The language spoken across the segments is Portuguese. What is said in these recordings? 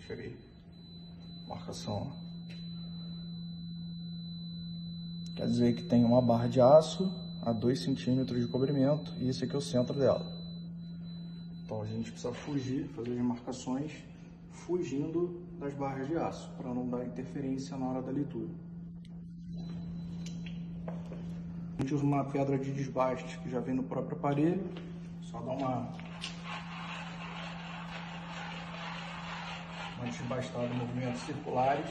Cheguei. Marcação. Quer dizer que tem uma barra de aço a 2 centímetros de comprimento e esse aqui é o centro dela. Então a gente precisa fugir, fazer as marcações fugindo das barras de aço, para não dar interferência na hora da leitura. A gente usa uma pedra de desbaste que já vem no próprio aparelho, só dá uma desbastada em movimentos circulares.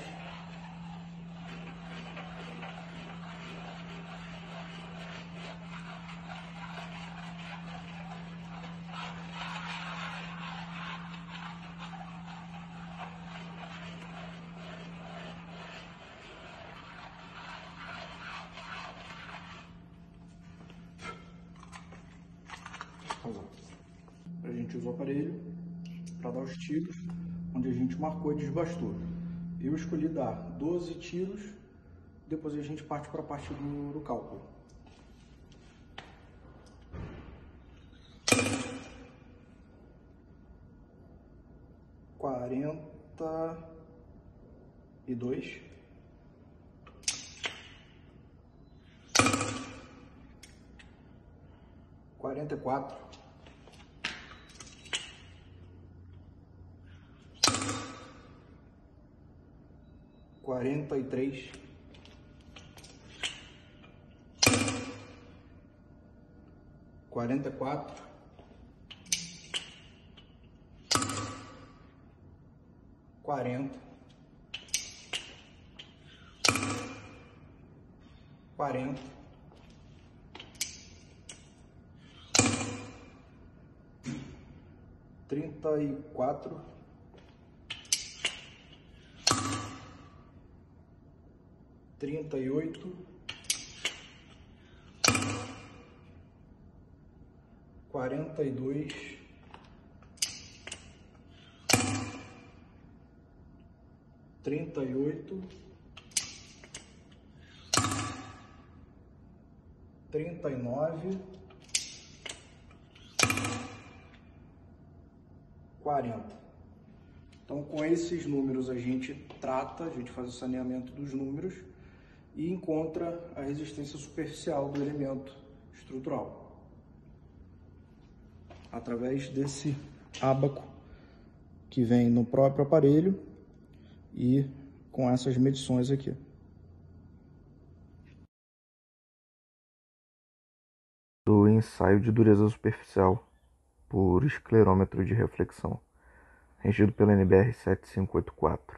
A gente usa o aparelho para dar os tiros onde a gente marcou e desbastou. Eu escolhi dar 12 tiros, depois a gente parte para a parte do cálculo. Quarenta e dois. 44. 43. 44. 40. 40. 34. 38. 42. 38. 39. 40. Então, com esses números a gente trata, a gente faz o saneamento dos números e encontra a resistência superficial do elemento estrutural através desse ábaco que vem no próprio aparelho e com essas medições aqui. Do ensaio de dureza superficial por esclerômetro de reflexão, regido pela NBR 7584.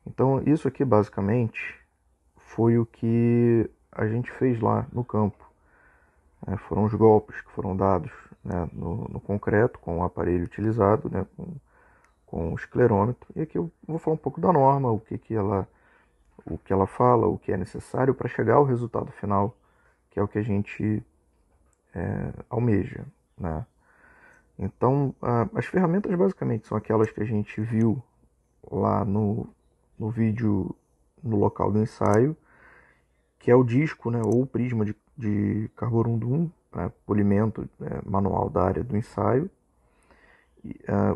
Então, isso aqui basicamente foi o que a gente fez lá no campo. Foram os golpes que foram dados, né, no concreto, com o aparelho utilizado, né, com o esclerômetro. E aqui eu vou falar um pouco da norma, o que ela fala, o que é necessário para chegar ao resultado final, que é o que a gente almeja, né? Então, as ferramentas basicamente são aquelas que a gente viu lá no vídeo no local do ensaio, que é o disco, né, ou o prisma de carborundum, polimento manual da área do ensaio,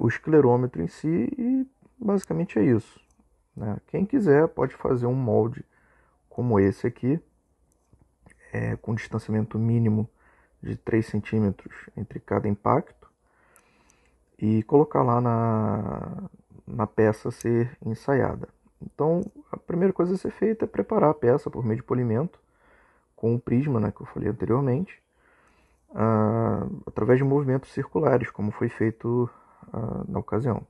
o esclerômetro em si, e basicamente é isso, né? Quem quiser pode fazer um molde como esse aqui, com distanciamento mínimo de 3 centímetros entre cada impacto, e colocar lá na peça a ser ensaiada. Então, a primeira coisa a ser feita é preparar a peça por meio de polimento, com o prisma, né, que eu falei anteriormente, através de movimentos circulares, como foi feito na ocasião.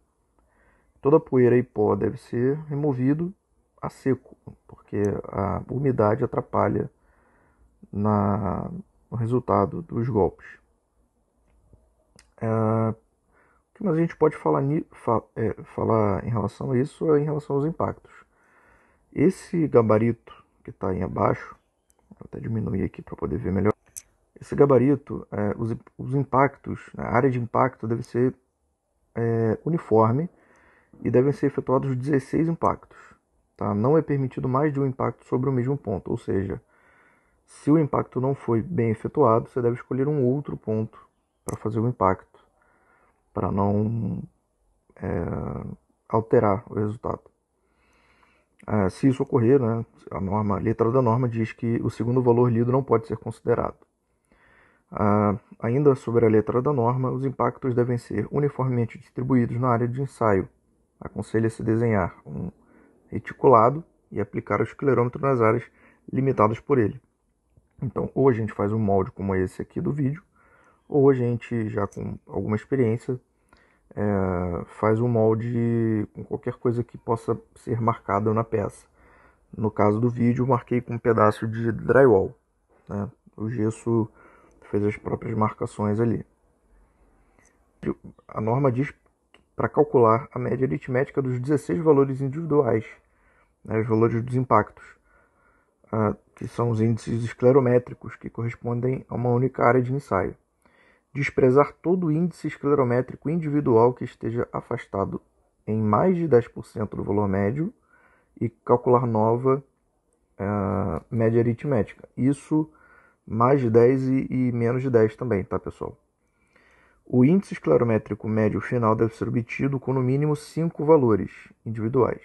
Toda a poeira e pó deve ser removido a seco, porque a umidade atrapalha no resultado dos golpes. O que mais a gente pode falar em relação a isso é em relação aos impactos. Esse gabarito que está aí abaixo, vou até diminuir aqui para poder ver melhor. Esse gabarito, os impactos, a área de impacto deve ser uniforme e devem ser efetuados 16 impactos. Tá? Não é permitido mais de um impacto sobre o mesmo ponto, ou seja, se o impacto não foi bem efetuado, você deve escolher um outro ponto para fazer o impacto, para não alterar o resultado. Se isso ocorrer, né, a letra da norma diz que o segundo valor lido não pode ser considerado. Ainda sobre a letra da norma, os impactos devem ser uniformemente distribuídos na área de ensaio. Aconselha-se desenhar um reticulado e aplicar o esclerômetro nas áreas limitadas por ele. Então, ou a gente faz um molde como esse aqui do vídeo, ou a gente, já com alguma experiência, faz um molde com qualquer coisa que possa ser marcada na peça. No caso do vídeo, eu marquei com um pedaço de drywall, né? O gesso fez as próprias marcações ali. A norma diz para calcular a média aritmética dos 16 valores individuais, né, os valores dos impactos, que são os índices esclerométricos, que correspondem a uma única área de ensaio. Desprezar todo índice esclerométrico individual que esteja afastado em mais de 10% do valor médio e calcular nova média aritmética. Isso mais de 10 e menos de 10 também, tá, pessoal? O índice esclerométrico médio final deve ser obtido com no mínimo 5 valores individuais.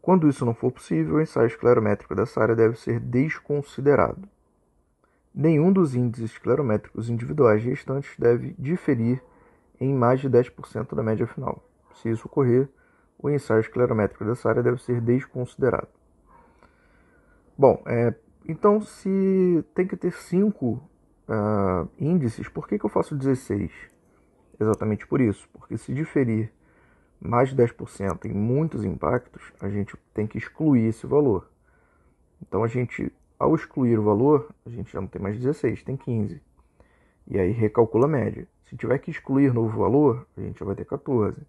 Quando isso não for possível, o ensaio esclerométrico dessa área deve ser desconsiderado. Nenhum dos índices esclerométricos individuais restantes deve diferir em mais de 10% da média final. Se isso ocorrer, o ensaio esclerométrico dessa área deve ser desconsiderado. Bom, então se tem que ter 5 índices, por que eu faço 16? Exatamente por isso, porque se diferir mais de 10% em muitos impactos, a gente tem que excluir esse valor. Então, ao excluir o valor, a gente já não tem mais 16, tem 15. E aí recalcula a média. Se tiver que excluir novo valor, a gente já vai ter 14.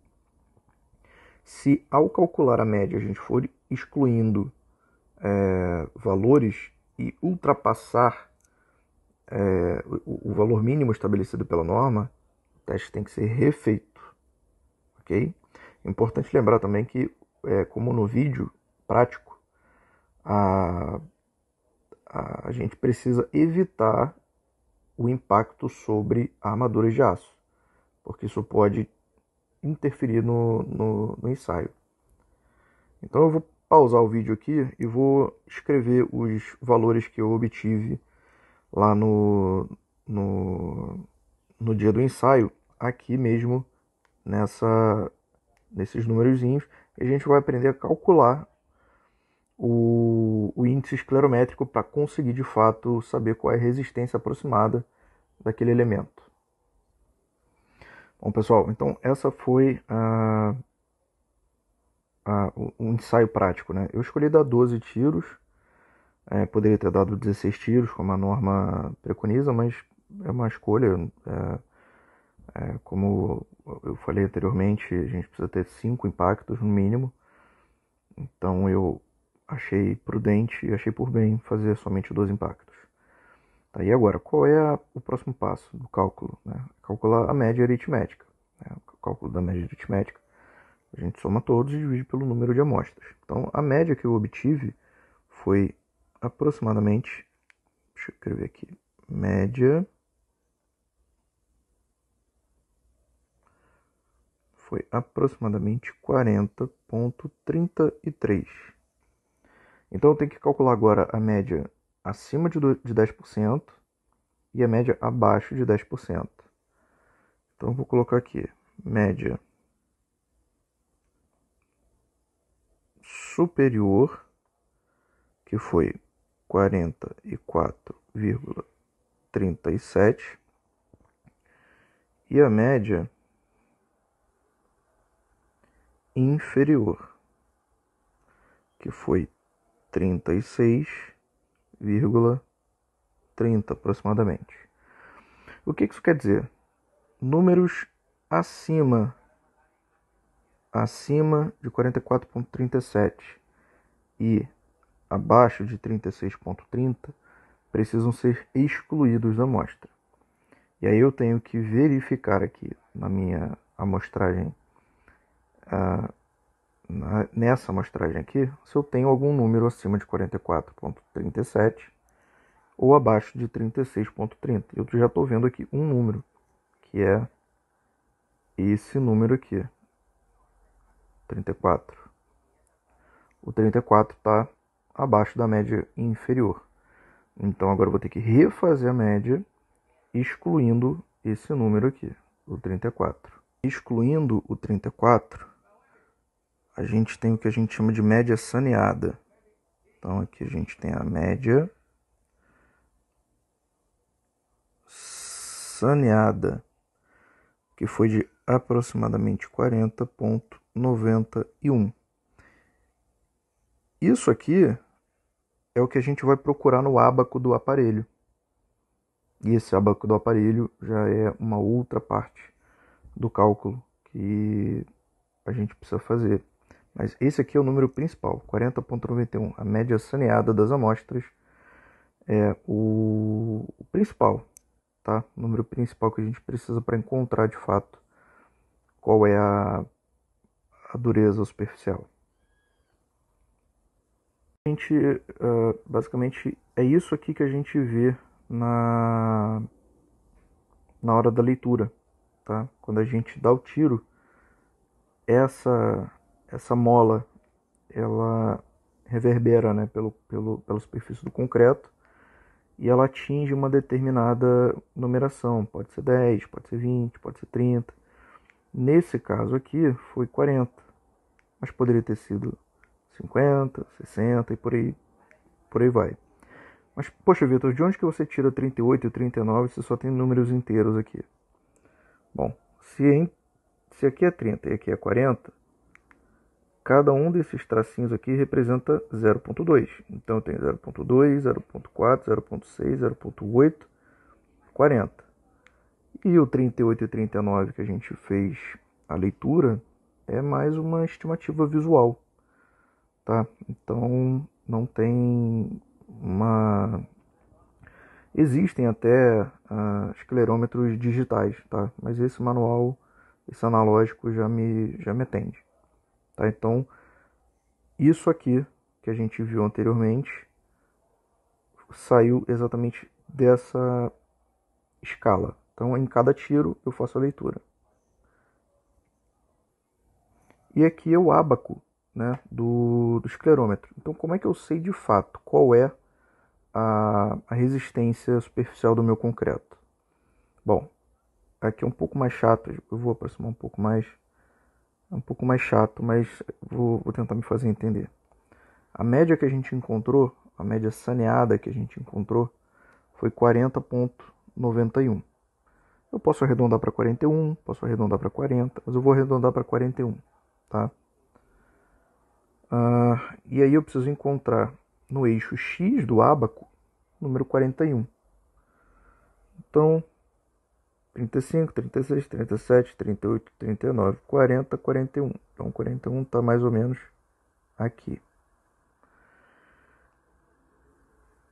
Se ao calcular a média a gente for excluindo valores e ultrapassar o valor mínimo estabelecido pela norma, o teste tem que ser refeito. Ok? É importante lembrar também que, como no vídeo prático, a gente precisa evitar o impacto sobre armaduras de aço, porque isso pode interferir no ensaio. Então eu vou pausar o vídeo aqui e vou escrever os valores que eu obtive lá no dia do ensaio, aqui mesmo nesses numerozinhos, e a gente vai aprender a calcular o índice esclerométrico para conseguir de fato saber qual é a resistência aproximada daquele elemento. Bom, pessoal, então essa foi um ensaio prático, né? Eu escolhi dar 12 tiros, poderia ter dado 16 tiros, como a norma preconiza, mas é uma escolha. Como eu falei anteriormente, a gente precisa ter 5 impactos no mínimo, então eu achei prudente e achei por bem fazer somente 12 impactos. Tá, e agora, qual é o próximo passo do cálculo? Né? Calcular a média aritmética. Né? O cálculo da média aritmética, a gente soma todos e divide pelo número de amostras. Então, a média que eu obtive foi aproximadamente, deixa eu escrever aqui, média foi aproximadamente 40,33. Então eu tenho que calcular agora a média acima de 10% e a média abaixo de 10%. Então eu vou colocar aqui, média superior, que foi 44,37, e a média inferior, que foi 36,30 aproximadamente. O que isso quer dizer? Números acima de 44,37 e abaixo de 36,30 precisam ser excluídos da amostra. E aí eu tenho que verificar aqui na minha amostragem, nessa amostragem aqui, se eu tenho algum número acima de 44,37 ou abaixo de 36,30. Eu já estou vendo aqui um número, que é esse número aqui. 34. O 34 está abaixo da média inferior. Então agora eu vou ter que refazer a média, excluindo esse número aqui, o 34. Excluindo o 34, a gente tem o que a gente chama de média saneada. Então aqui a gente tem a média saneada, que foi de aproximadamente 40,91. Isso aqui é o que a gente vai procurar no ábaco do aparelho. E esse ábaco do aparelho já é uma outra parte do cálculo que a gente precisa fazer. Mas esse aqui é o número principal, 40,91. A média saneada das amostras é o principal, tá? O número principal que a gente precisa para encontrar de fato qual é a dureza superficial. Basicamente é isso aqui que a gente vê na hora da leitura, tá? Quando a gente dá o tiro, essa mola ela reverbera, né, pela superfície do concreto e ela atinge uma determinada numeração, pode ser 10, pode ser 20, pode ser 30. Nesse caso aqui foi 40, mas poderia ter sido 50, 60 e por aí vai. Mas, poxa, Vitor, de onde que você tira 38 e 39 se só tem números inteiros aqui? Bom, se aqui é 30 e aqui é 40, cada um desses tracinhos aqui representa 0,2. Então eu tenho 0,2, 0,4, 0,6, 0,8, 40. E o 38 e 39 que a gente fez a leitura é mais uma estimativa visual, tá? Então não tem uma... Existem até esclerômetros digitais, tá? Mas esse manual, esse analógico já me atende, tá? Então isso aqui que a gente viu anteriormente saiu exatamente dessa escala. Então em cada tiro eu faço a leitura. E aqui é o ábaco, né, do esclerômetro. Então como é que eu sei de fato qual é a resistência superficial do meu concreto? Bom, aqui é um pouco mais chato, eu vou aproximar um pouco mais. É um pouco mais chato, mas vou tentar me fazer entender. A média que a gente encontrou, a média saneada que a gente encontrou, foi 40,91. Eu posso arredondar para 41, posso arredondar para 40, mas eu vou arredondar para 41, tá? E aí eu preciso encontrar no eixo X do ábaco, número 41. Então, 35, 36, 37, 38, 39, 40, 41. Então, 41 está mais ou menos aqui.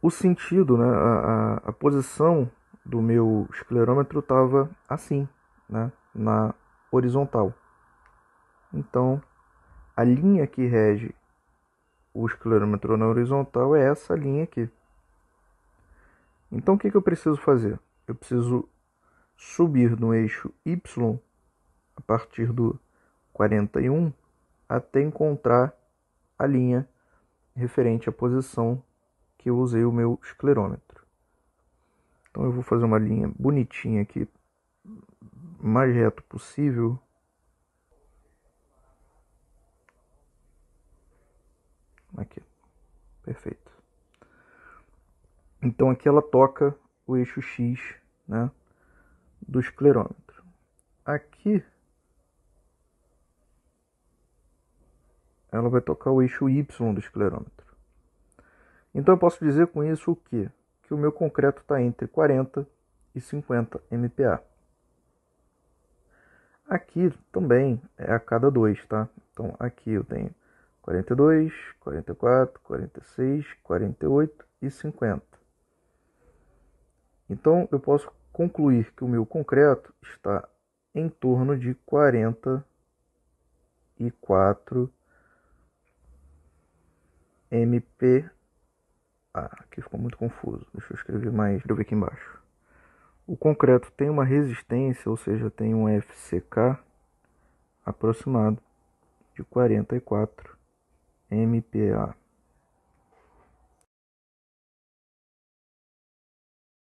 O sentido, né, a posição do meu esclerômetro estava assim, né, na horizontal. Então, a linha que rege o esclerômetro na horizontal é essa linha aqui. Então, o que eu preciso fazer? Eu preciso subir no eixo Y a partir do 41 até encontrar a linha referente à posição que eu usei o meu esclerômetro. Então eu vou fazer uma linha bonitinha aqui, mais reto possível. Aqui, perfeito. Então aqui ela toca o eixo X, né, do esclerômetro. Aqui ela vai tocar o eixo Y do esclerômetro. Então eu posso dizer com isso o quê? Que o meu concreto está entre 40 e 50 MPa. Aqui também é a cada 2, tá? Então aqui eu tenho 42, 44, 46, 48 e 50. Então eu posso concluir que o meu concreto está em torno de 44 MPa. Aqui ficou muito confuso. Deixa eu escrever aqui embaixo. O concreto tem uma resistência, ou seja, tem um FCK aproximado de 44 MPa.